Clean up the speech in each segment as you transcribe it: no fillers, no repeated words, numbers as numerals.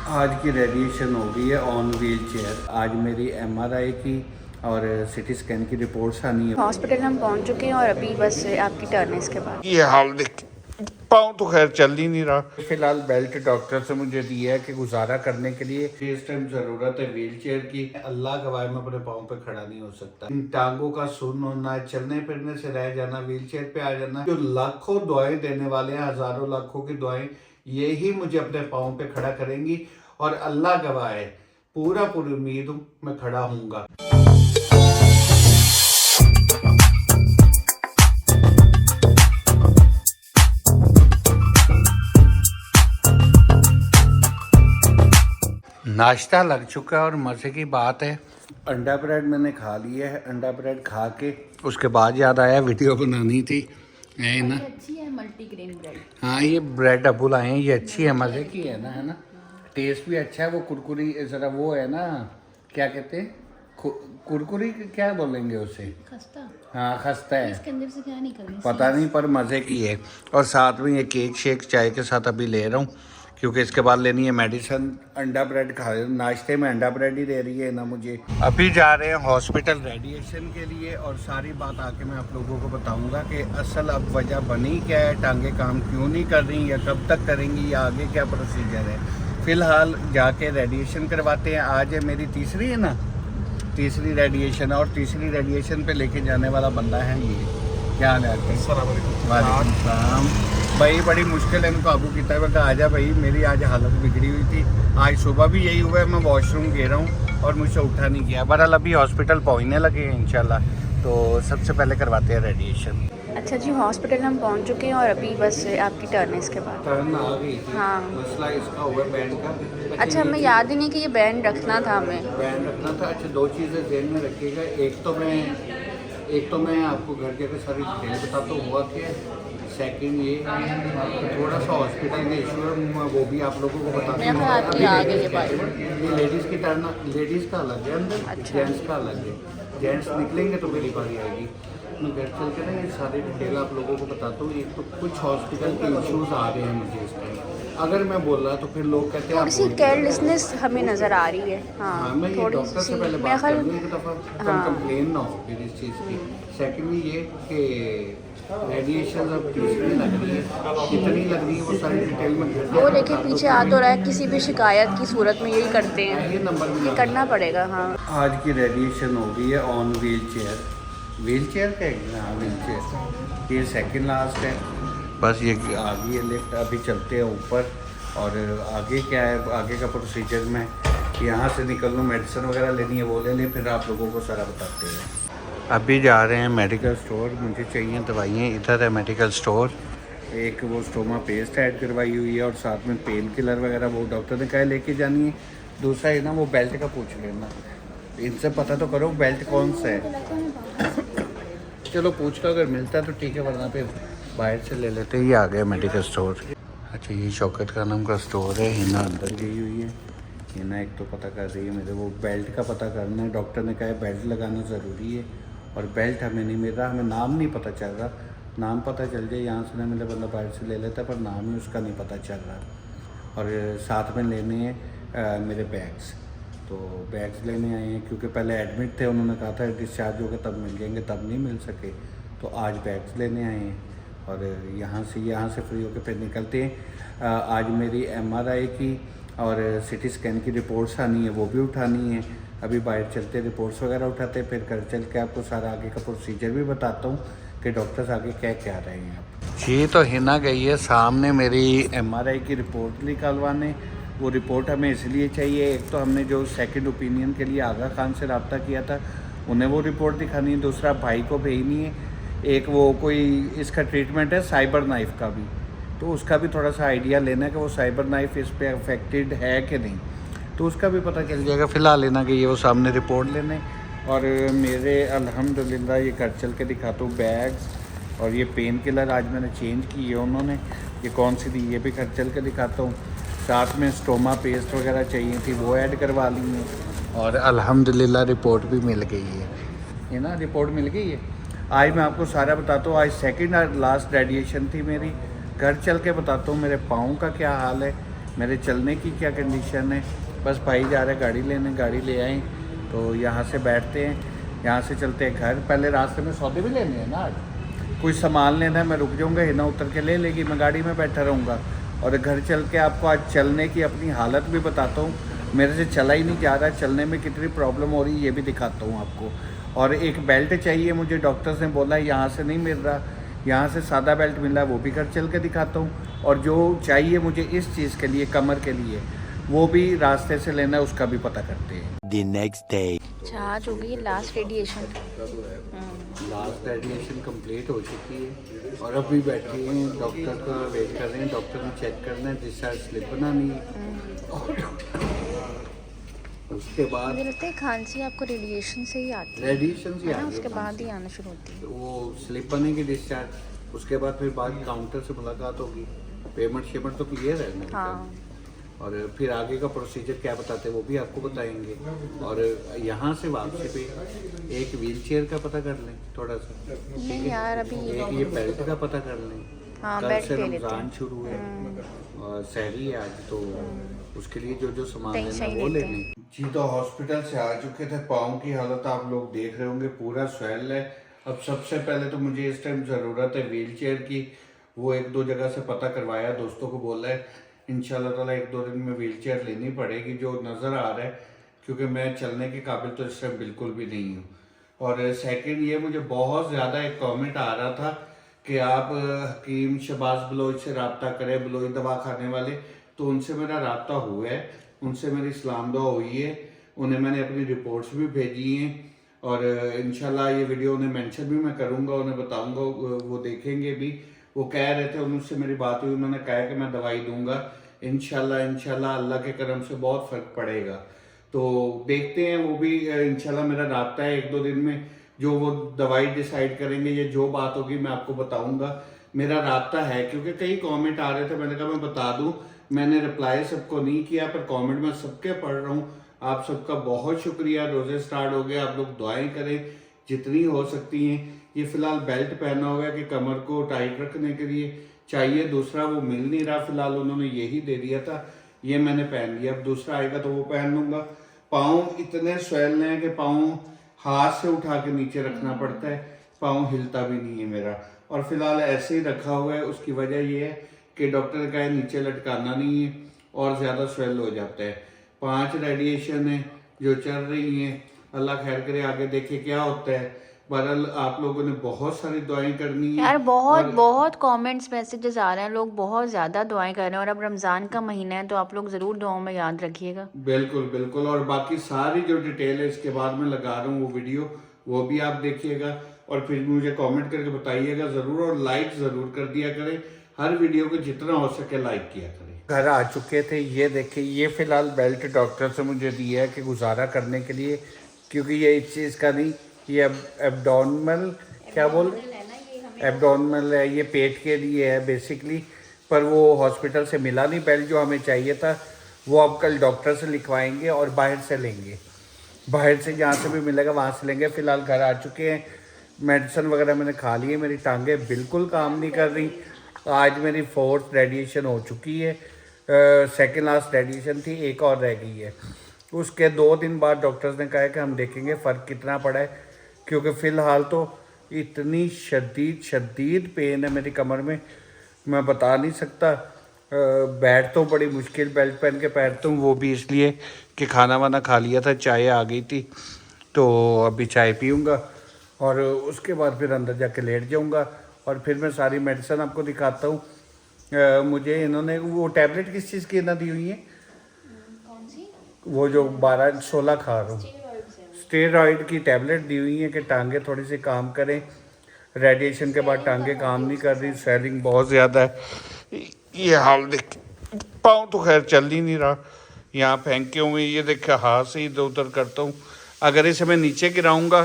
आज की रेडिएशन हो गई है ऑन व्हील चेयर। आज मेरी एमआरआई की और सिटी स्कैन की रिपोर्ट्स आनी है। हॉस्पिटल हम पहुंच चुके हैं और अभी बस आपकी टर्न है इसके बाद। ये हाल देख, पाँव तो खैर चल ही नहीं रहा। फिलहाल बेल्ट डॉक्टर से मुझे दिया है कि गुजारा करने के लिए इस टाइम जरूरत है व्हील चेयर की। अल्लाह गवाह मैं अपने पाँव पे खड़ा नहीं हो सकता। इन टांगों का सुन्न होना, चलने फिरने से रह जाना, व्हील चेयर पे आ जाना। जो लाखों दुआएं देने वाले हैं, हजारों लाखों की दुआएं, ये ही मुझे अपने पाँव पे खड़ा करेंगी। और अल्लाह गवाह है, पूरी उम्मीद हूँ मैं खड़ा हूँगा। नाश्ता लग चुका है और मज़े की बात है अंडा ब्रेड मैंने खा लिया है। अंडा ब्रेड खा के उसके बाद याद आया वीडियो बनानी थी, है ना। अच्छी है मल्टीग्रेन ब्रेड। हाँ, ये ब्रेड अबू लाए हैं, ये अच्छी है, मज़े की है ना, है ना। टेस्ट भी अच्छा है। वो कुरकुरी ज़रा वो है ना, क्या कहते हैं, कुरकुरी क्या बोलेंगे उसे, खस्ता। हाँ खस्ता है, इसके अंदर से क्या निकलना पता नहीं, पर मज़े की है। और साथ में ये केक शेक चाय के साथ अभी ले रहा हूँ, क्योंकि इसके बाद लेनी है मेडिसिन। अंडा ब्रेड खा रहे, नाश्ते में अंडा ब्रेड ही दे रही है ना मुझे। अभी जा रहे हैं हॉस्पिटल रेडिएशन के लिए, और सारी बात आके मैं आप लोगों को बताऊंगा कि असल अब वजह बनी क्या है, टांगे काम क्यों नहीं कर रही, या कब तक करेंगी, या आगे क्या प्रोसीजर है। फ़िलहाल जाके रेडिएशन करवाते हैं। आज है मेरी तीसरी है ना, तीसरी रेडिएशन, और तीसरी रेडिएशन पे लेके जाने वाला बंदा है ये। क्या हाल है आपके? वालेकुम सलाम भाई। बड़ी मुश्किल है इनको काबू किया है। मैं आजा भाई, मेरी आज हालत बिगड़ी हुई थी। आज सुबह भी यही हुआ है, मैं वॉशरूम गया रहा हूँ और मुझसे उठा नहीं गया। बहरहाल अभी हॉस्पिटल पहुँचने लगे हैं इंशाल्लाह, तो सबसे पहले करवाते हैं रेडिएशन। अच्छा जी, हॉस्पिटल हम पहुंच चुके हैं और अभी बस आपकी टर्न है इसके बाद। टर्न आ गई थी। हाँ। मसला इसका हुआ बैंड का। अच्छा, हमें याद ही नहीं कि ये बैंड रखना था हमें। बैंड रखना था। अच्छा, दो चीज़ें ध्यान में रखिएगा। एक तो मैं आपको घर जाकर सारी डिटेल बताता हूँ हुआ क्या। सेकंड ये थोड़ा सा हॉस्पिटल का इशू है, वो भी आप लोगों को बताते हैं। ये लेडीज़ की टर्न, लेडीज़ का अलग है अंदर, अच्छा। जेंट्स का अलग है। जेंट्स निकलेंगे तो मेरी बारी आएगी। मैं घर चल के ना ये सारी डिटेल आप लोगों को बताता हूँ। एक तो कुछ हॉस्पिटल के इश्यूज आ रहे हैं मुझे इस टाइम, अगर मैं बोल रहा तो फिर लोग कहते हैं थोड़ी सी केयरलेसनेस हमें नज़र आ रही है। हाँ, मैं ये डॉक्टर से पहले बात कर लूँ एक दफ़ा, कंप्लेन ना हो फिर इस चीज़ की। सेकेंडली ये कि रेडिएशन अब तीसरी लग रही है, कितनी लग रही है वो सारी डिटेल में वो देखिए पीछे आ तो रहा है। किसी भी शिकायत की सूरत में यही करते हैं, ये नंबर भी करना पड़ेगा। हाँ, आज की रेडिएशन हो गई है on wheel chair. Wheel chair का हाँ, व्हील चेयर ये सेकंड लास्ट है। बस ये आ गई है लिफ्ट। अभी चलते हैं ऊपर, और आगे क्या है, आगे का प्रोसीजर में यहाँ से निकल लूँ, मेडिसिन वगैरह लेनी है वो ले लें, फिर आप लोगों को सारा बताते हैं। अभी जा रहे हैं मेडिकल स्टोर, मुझे चाहिए दवाइयाँ। इधर है मेडिकल स्टोर। एक वो स्टोमा पेस्ट ऐड करवाई हुई है, और साथ में पेन किलर वगैरह वो डॉक्टर ने कहा लेके जानी है। दूसरा है ना, वो बेल्ट का पूछ लेना, इनसे पता तो करो बेल्ट कौन सा है। चलो पूछ लो, अगर मिलता है तो ठीक है, वरना फिर बाहर से ले लेते हैं। ये आ गया मेडिकल स्टोर। अच्छा, ये शौकत का नाम का स्टोर है। हिना अंदर गई हुई है। हिना एक तो पता कर रही है मेरे, वो बेल्ट का पता करना है। डॉक्टर ने कहा है बेल्ट लगाना ज़रूरी है, और बेल्ट हमें नहीं मिल रहा, हमें नाम नहीं पता चल रहा। नाम पता चल जाए यहाँ से ना मिले, बंदा बाहर से ले लेता, पर नाम ही उसका नहीं पता चल रहा। और साथ में लेने हैं मेरे बैग्स, तो बैग्स लेने आए हैं, क्योंकि पहले एडमिट थे, उन्होंने कहा था डिस्चार्ज होगा तब मिल जाएंगे, तब नहीं मिल सके, तो आज बैग्स लेने आए हैं। और यहाँ से फ्री होकर फिर निकलते हैं। आज मेरी एमआरआई की और सिटी स्कैन की रिपोर्ट्स आनी है, वो भी उठानी है। अभी बाहर चलते रिपोर्ट्स वगैरह उठाते, फिर घर चल के आपको सारा आगे का प्रोसीजर भी बताता हूँ कि डॉक्टर्स आगे क्या क्या रहे हैं। आप जी, तो हिना गई है सामने मेरी एमआरआई की रिपोर्ट निकालवाने। वो रिपोर्ट हमें इसलिए चाहिए, एक तो हमने जो सेकंड ओपिनियन के लिए आगा खान से रब्ता किया था, उन्हें वो रिपोर्ट दिखानी है। दूसरा भाई को भेजनी है। एक वो कोई इसका ट्रीटमेंट है साइबर नाइफ का भी, तो उसका भी थोड़ा सा आइडिया लेना है कि वो साइबर नाइफ इस पर अफेक्टेड है कि नहीं, तो उसका भी पता चल जाएगा। फ़िलहाल लेना कि ये वो सामने रिपोर्ट लेने। और मेरे अल्हम्दुलिल्लाह ये घर चल के दिखाता हूँ बैग्स, और ये पेन किलर आज मैंने चेंज की है उन्होंने, ये कौन सी थी ये भी घर चल के दिखाता हूँ। साथ में स्टोमा पेस्ट वगैरह चाहिए थी, वो ऐड करवा ली है। और अल्हम्दुलिल्लाह रिपोर्ट भी मिल गई है ना, रिपोर्ट मिल गई है। आज मैं आपको सारा बताता हूँ। आज सेकंड और लास्ट रेडिएशन थी मेरी। घर चल के बताता हूँ मेरे पाँव का क्या हाल है, मेरे चलने की क्या कंडीशन है। बस भाई जा रहे गाड़ी लेने, गाड़ी ले आए तो यहाँ से बैठते हैं, यहाँ से चलते हैं घर। पहले रास्ते में सौदे भी लेने हैं ना, आज कुछ सामान लेना है। मैं रुक जाऊँगा, हिना उतर के ले लेगी, मैं गाड़ी में बैठा रहूँगा। और घर चल के आपको आज चलने की अपनी हालत भी बताता हूँ, मेरे से चला ही नहीं जा रहा, चलने में कितनी प्रॉब्लम हो रही है ये भी दिखाता हूँ आपको। और एक बेल्ट चाहिए मुझे, डॉक्टर्स ने बोला है यहाँ से नहीं मिल रहा, यहाँ से सादा बेल्ट मिला है, वो भी घर चल के दिखाता हूँ। और जो चाहिए मुझे इस चीज़ के लिए, कमर के लिए, वो भी रास्ते से लेना है, उसका भी पता करते हैं। The next day. अच्छा आज हो गई last radiation. Last radiation complete हो चुकी है और अभी बैठे हैं, डॉक्टर का वेट कर रहे हैं। डॉक्टर ने चेक करना है, डिस्चार्ज स्लिप बनानी है। उसके बाद मुझे लगता है खांसी आपको रेडिएशन से ही आती है, रेडिएशन से है ना, उसके बाद ही आना शुरू होती है। वो स्लिप बनेगी डिस्चार्ज, उसके बाद फिर बाद काउंटर से मुलाकात होगी। पेमेंट शेमेंट तो क्लियर है मेरे हाँ। ख्याल। और फिर आगे का प्रोसीजर क्या बताते हैं वो भी आपको बताएंगे। और यहाँ से वापसी पे एक व्हील चेयर का पता कर लें थोड़ा सा, नहीं यार अभी एक ये बेल्ट का पता कर लें। हाँ, कल बेल्ट से ले लेते रमज़ान हैं। शुरू है और सहरी है आज, तो उसके लिए जो जो सामान दही लेना सही है वो ले लेते हैं। लें। जी तो हॉस्पिटल से आ चुके थे, पाँव की हालत आप लोग देख रहे होंगे, पूरा स्वेल है। अब सबसे पहले तो मुझे इस टाइम ज़रूरत है व्हील चेयर की। वो एक दो जगह से पता करवाया, दोस्तों को बोला है इंशाल्लाह ताला एक दो दिन में व्हील चेयर लेनी पड़ेगी, जो नज़र आ रहा है, क्योंकि मैं चलने के काबिल तो इस टाइम बिल्कुल भी नहीं हूँ। और सेकंड ये, मुझे बहुत ज़्यादा एक कमेंट आ रहा था कि आप हकीम शहबाज बलोच से रब्ता करें, बलोच दवा खाने वाले। तो उनसे मेरा रब्ता हुआ है, उनसे मेरी सलाम दुआ हुई है, उन्हें मैंने अपनी रिपोर्ट्स भी भेजी हैं। और इंशाल्लाह ये वीडियो उन्हें मेंशन भी मैं करूँगा, उन्हें बताऊँगा, वो देखेंगे भी। वो कह रहे थे, उनसे मेरी बात हुई, उन्होंने कहा कि मैं दवाई दूंगा इंशाल्लाह अल्लाह के करम से बहुत फ़र्क पड़ेगा। तो देखते हैं, वो भी इंशाल्लाह मेरा राब्ता है एक दो दिन में, जो वो दवाई डिसाइड करेंगे या जो बात होगी मैं आपको बताऊंगा। मेरा राब्ता है, क्योंकि कई कमेंट आ रहे थे, मैंने कहा मैं बता दूं, मैंने रिप्लाई सबको नहीं किया, पर कमेंट मैं सबके पढ़ रहा हूँ। आप सबका बहुत शुक्रिया। रोज़े स्टार्ट हो गए, आप लोग दुआएं करें जितनी हो सकती हैं। ये फ़िलहाल बेल्ट पहना हुआ है कि कमर को टाइट रखने के लिए चाहिए, दूसरा वो मिल नहीं रहा फ़िलहाल, उन्होंने यही दे दिया था, ये मैंने पहन लिया। अब दूसरा आएगा तो वो पहन लूँगा। पाँव इतने स्वेल हैं कि पाँव हाथ से उठा के नीचे रखना पड़ता है, पाँव हिलता भी नहीं है मेरा। और फिलहाल ऐसे ही रखा हुआ है, उसकी वजह ये है कि डॉक्टर ने कहा है नीचे लटकाना नहीं है और ज़्यादा स्वेल हो जाता है। 5 रेडिएशन है जो चल रही हैं, अल्लाह खैर करे, आगे देखे क्या होता है। बहरहाल आप लोगों ने बहुत सारी दुआएं करनी है यार, बहुत कमेंट्स मैसेजेस आ रहे हैं, लोग बहुत ज़्यादा दुआएं कर रहे हैं। और अब रमज़ान का महीना है तो आप लोग ज़रूर दुआओं में याद रखिएगा। बिल्कुल बिल्कुल। और बाकी सारी जो डिटेल है इसके बाद में लगा रहा हूँ वो वीडियो, वो भी आप देखिएगा और फिर मुझे कमेंट करके बताइएगा ज़रूर। और लाइक ज़रूर कर दिया करें, हर वीडियो को जितना हो सके लाइक किया करें। घर आ चुके थे, ये देखिए, ये फ़िलहाल बेल्ट डॉक्टर से मुझे दिया है कि गुजारा करने के लिए, क्योंकि ये इस चीज़ का नहीं, ये एब्डोमिनल क्या बोल एब्डोमिनल है, ये पेट के लिए है बेसिकली। पर वो हॉस्पिटल से मिला नहीं बेल्ट जो हमें चाहिए था, वो अब कल डॉक्टर से लिखवाएंगे और बाहर से लेंगे, बाहर से जहाँ से भी मिलेगा वहाँ से लेंगे। फ़िलहाल घर आ चुके हैं, मेडिसिन वगैरह मैंने खा ली है, मेरी टांगें बिल्कुल काम नहीं कर रही। आज मेरी 4th रेडिएशन हो चुकी है, सेकेंड लास्ट रेडिएशन थी, एक और रह गई है। उसके 2 दिन बाद डॉक्टर्स ने कहा है कि हम देखेंगे फ़र्क कितना पड़ा है, क्योंकि फ़िलहाल तो इतनी शदीद पेन है मेरी कमर में, मैं बता नहीं सकता। बैठ तो बड़ी मुश्किल बेल्ट पहन के बैठता हूँ, वो भी इसलिए कि खाना वाना खा लिया था, चाय आ गई थी, तो अभी चाय पीऊँगा और उसके बाद फिर अंदर जाके लेट जाऊँगा और फिर मैं सारी मेडिसिन आपको दिखाता हूँ। मुझे इन्होंने वो टैबलेट किस चीज़ की ना दी हुई है, कौन सी? वो जो 12-16 खा रहा हूँ, स्टेरॉइड की टैबलेट दी हुई है कि टांगे थोड़ी सी काम करें। रेडिएशन के बाद टांगे काम नहीं कर रही, स्वेलिंग बहुत ज़्यादा है। ये हाल देख, पाँव तो खैर चल ही नहीं रहा, यहाँ फेंके हुए, ये देखे हाथ से इधर उधर करता हूँ। अगर इसे मैं नीचे गिराऊँगा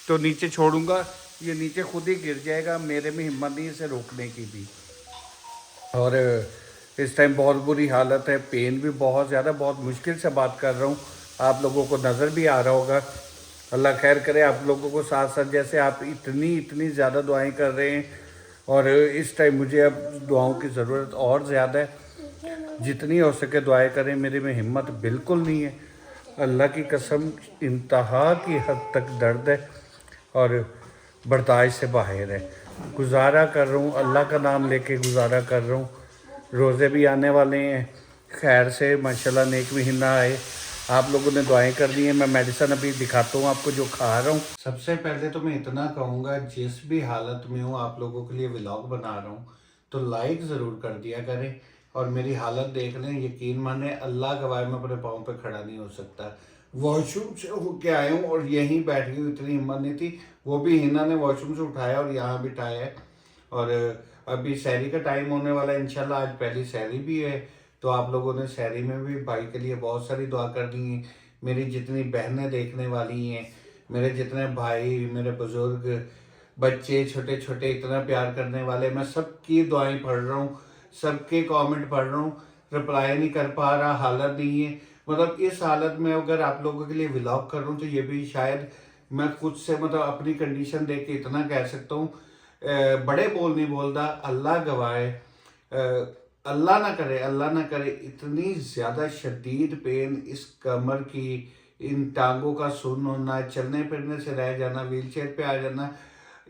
तो नीचे छोड़ूंगा, ये नीचे खुद ही गिर जाएगा, मेरे में हिम्मत नहीं इसे रोकने की भी। और इस टाइम बहुत बुरी हालत है, पेन भी बहुत ज़्यादा, बहुत मुश्किल से बात कर रहा हूँ, आप लोगों को नज़र भी आ रहा होगा। अल्लाह खैर करे आप लोगों को, साथ साथ जैसे आप इतनी ज़्यादा दुआएं कर रहे हैं और इस टाइम मुझे अब दुआओं की ज़रूरत और ज़्यादा है। जितनी हो सके दुआएं करें। मेरे में हिम्मत बिल्कुल नहीं है, अल्लाह की कसम इंतहा की हद तक दर्द है और बर्दाश्त से बाहर है। गुजारा कर रहा हूँ, अल्लाह का नाम लेके गुजारा कर रहा हूँ। रोज़े भी आने वाले हैं, खैर से माशाल्लाह नेक महीना आए। आप लोगों ने दुआएं कर दी हैं। मैं मेडिसिन अभी दिखाता हूँ आपको जो खा रहा हूँ। सबसे पहले तो मैं इतना कहूँगा, जिस भी हालत में हूँ आप लोगों के लिए व्लॉग बना रहा हूँ तो लाइक ज़रूर कर दिया करें और मेरी हालत देख लें। यकीन माने अल्लाह गवाह मैं अपने पाँव पे खड़ा नहीं हो सकता। वॉशरूम से होके आया हूँ और यहीं बैठ गई, इतनी हिम्मत नहीं थी। वो भी हिना ने वॉशरूम से उठाया और यहाँ बिठाया है। और अभी सहरी का टाइम होने वाला है इंशाल्लाह। आज पहली सहरी भी है तो आप लोगों ने सहरी में भी भाई के लिए बहुत सारी दुआ कर दी है। मेरी जितनी बहनें देखने वाली हैं, मेरे जितने भाई, मेरे बुजुर्ग, बच्चे छोटे छोटे इतना प्यार करने वाले, मैं सबकी दुआएं पढ़ रहा हूँ, सबके कमेंट पढ़ रहा हूँ। रिप्लाई नहीं कर पा रहा, हालत नहीं है। मतलब इस हालत में अगर आप लोगों के लिए व्लॉग कर रहा हूँ तो ये भी शायद मैं खुद से मतलब अपनी कंडीशन देख के इतना कह सकता हूँ, बड़े बोल नहीं बोलता, अल्लाह गवाह है। अल्लाह ना करे इतनी ज़्यादा शदीद पेन इस कमर की, इन टांगों का सुन्न होना, चलने फिरने से रह जाना, व्हीलचेयर पे आ जाना।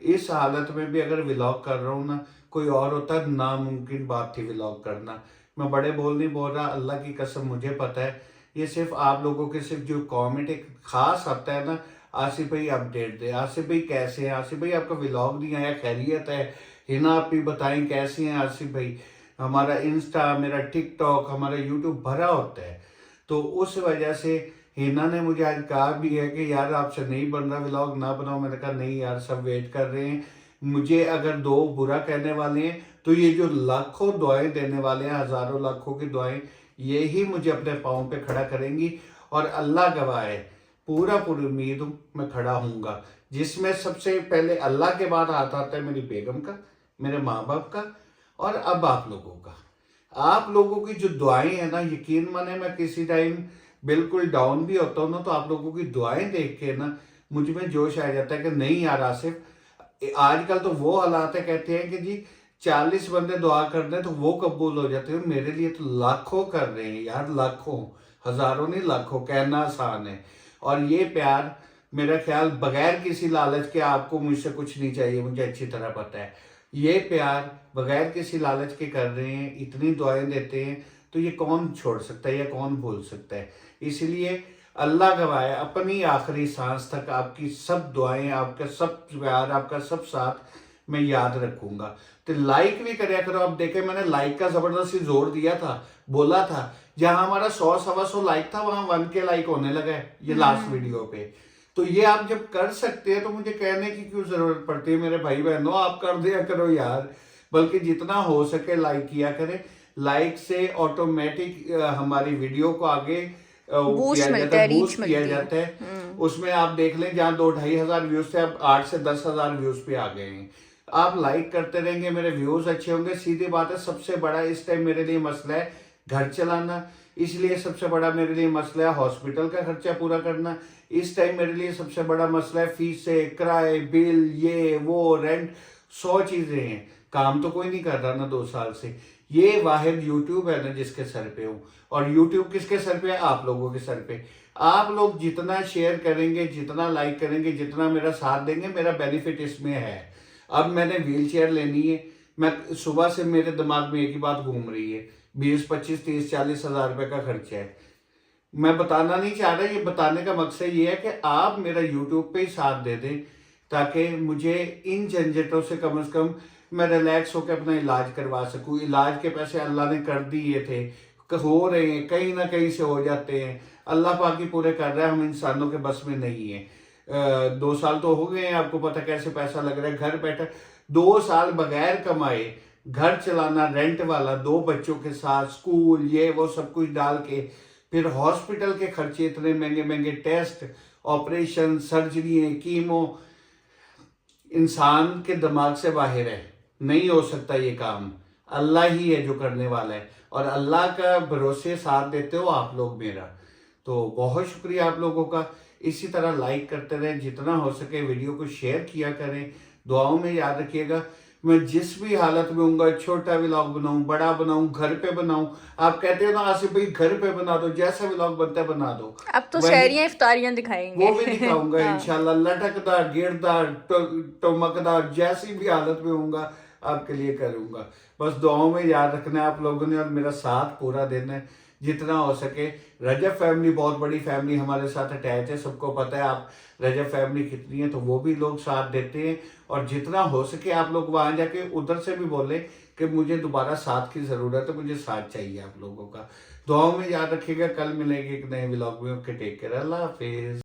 इस हालत में भी अगर व्लॉग कर रहा हूँ ना, कोई और होता नामुमकिन बात थी व्लॉग करना। मैं बड़े बोल नहीं बोल रहा, अल्लाह की कसम मुझे पता है। ये सिर्फ आप लोगों के सिर्फ जो कमेंट एक खास आता है ना, आसिफ भाई अपडेट दे, आसिफ भाई कैसे हैं, आसिफ भाई आपका व्लॉग नहीं आया, खैरियत है, हिना आप भी बताएं कैसे हैं आसिफ भाई। हमारा इंस्टा, मेरा टिकटॉक, हमारा यूट्यूब भरा होता है। तो उस वजह से हिना ने मुझे आज कहा भी है कि यार आपसे नहीं बन रहा व्लॉग, ना बनाओ। मैंने कहा नहीं यार, सब वेट कर रहे हैं। मुझे अगर दो बुरा कहने वाले हैं तो ये जो लाखों दुआएं देने वाले हैं, हज़ारों लाखों की दुआएं, ये ही मुझे अपने पाँव पे खड़ा करेंगी। और अल्लाह गवाह है, पूरी उम्मीद हूँ मैं खड़ा हूँगा। जिसमें सबसे पहले अल्लाह के बाद हाथ आता है मेरी बेगम का, मेरे माँ बाप का और अब आप लोगों का। आप लोगों की जो दुआएं हैं ना, यकीन माने मैं किसी टाइम बिल्कुल डाउन भी होता हूँ ना, तो आप लोगों की दुआएं देख के ना मुझ में जोश आ जाता है कि नहीं यार आसिफ, आजकल तो वो हालात है, कहते हैं कि जी 40 बंदे दुआ कर दें तो वो कबूल हो जाते हैं। मेरे लिए तो लाखों कर रहे हैं यार, लाखों, हजारों नहीं लाखों, कहना आसान है। और ये प्यार मेरा ख्याल बगैर किसी लालच के, आपको मुझसे कुछ नहीं चाहिए, मुझे अच्छी तरह पता है। ये प्यार बगैर किसी लालच के कर रहे हैं, इतनी दुआएं देते हैं, तो ये कौन छोड़ सकता है या कौन भूल सकता है। इसलिए अल्लाह गवाह है, अपनी आखिरी सांस तक आपकी सब दुआएं, आपका सब प्यार, आपका सब साथ मैं याद रखूंगा। तो लाइक भी करया करो। अब देखे मैंने लाइक का जबरदस्ती जोर दिया था, बोला था जहां हमारा 100-125 लाइक था वहां 1 के लाइक होने लगा है ये लास्ट वीडियो पे। तो ये आप जब कर सकते हैं तो मुझे कहने की क्यों जरूरत पड़ती है। मेरे भाई बहनों आप कर दिया करो यार, बल्कि जितना हो सके लाइक किया करें। लाइक से ऑटोमेटिक हमारी वीडियो को आगे बूस्ट मिलता है, रीच किया जाता है। उसमें आप देख लें जहाँ 2-2.5 हजार व्यूज थे, अब 8 से 10 हजार व्यूज पे आ गए हैं। आप लाइक करते रहेंगे, मेरे व्यूज अच्छे होंगे। सीधी बात है, सबसे बड़ा इस टाइम मेरे लिए मसला है घर चलाना, इसलिए सबसे बड़ा मेरे लिए मसला है हॉस्पिटल का खर्चा पूरा करना। इस टाइम मेरे लिए सबसे बड़ा मसला है फीसें, किराए, बिल, ये वो, रेंट, 100 चीजें हैं। काम तो कोई नहीं कर रहा ना 2 साल से। ये वाहिद यूट्यूब है ना जिसके सर पे हूँ, और यूट्यूब किसके सर पे है? आप लोगों के सर पे। आप लोग जितना शेयर करेंगे, जितना लाइक करेंगे, जितना मेरा साथ देंगे, मेरा बेनिफिट इसमें है। अब मैंने व्हील चेयर लेनी है, मैं सुबह से मेरे दिमाग में एक ही बात घूम रही है, 20, 25, 30, 40 हजार रुपए का खर्चा है। मैं बताना नहीं चाह रहा, ये बताने का मकसद ये है कि आप मेरा यूट्यूब पे ही साथ दे दें, ताकि मुझे इन झंझटों से कम मैं रिलैक्स होकर अपना इलाज करवा सकूं। इलाज के पैसे अल्लाह ने कर दिए थे, हो रहे हैं, कहीं ना कहीं से हो जाते हैं, अल्लाह पाक ही पूरे कर रहा है, हम इंसानों के बस में नहीं है। 2 साल तो हो गए हैं, आपको पता कैसे पैसा लग रहा है घर बैठे। 2 साल बगैर कमाए घर चलाना, रेंट वाला, 2 बच्चों के साथ स्कूल, ये वो सब कुछ डाल के, फिर हॉस्पिटल के खर्चे, इतने महंगे महंगे टेस्ट, ऑपरेशन, सर्जरी, कीमो, इंसान के दिमाग से बाहर है, नहीं हो सकता ये काम। अल्लाह ही है जो करने वाला है, और अल्लाह का भरोसे साथ देते हो आप लोग मेरा। तो बहुत शुक्रिया आप लोगों का। इसी तरह लाइक करते रहें, जितना हो सके वीडियो को शेयर किया करें, दुआओं में याद रखिएगा। मैं जिस भी हालत में हूँगा, छोटा व्लॉग बनाऊँ, बड़ा बनाऊँ, घर पे बनाऊँ, आप कहते हो ना आसिफ भाई घर पे बना दो, जैसा व्लॉग बनता है बना दो, अब तो वही सहरियां इफ्तारियां दिखाएंगे। वो भी दिखाऊंगा हाँ। इंशाल्लाह, लटकदार, गिरदार, टमकदार, जैसी भी हालत में होऊंगा आपके लिए करूंगा। बस दुआओं में याद रखना है आप लोगों ने और मेरा साथ पूरा देना है जितना हो सके। रजब फैमिली बहुत बड़ी फैमिली हमारे साथ अटैच है, सबको पता है आप रजब फैमिली कितनी है, तो वो भी लोग साथ देते हैं। और जितना हो सके आप लोग वहाँ जाके उधर से भी बोलें कि मुझे दोबारा साथ की ज़रूरत है, मुझे साथ चाहिए आप लोगों का। दुआओं में याद रखिएगा। कल मिलेंगे एक नए व्लॉग में। ओके, टेक केयर, अल्लाह हाफिज़।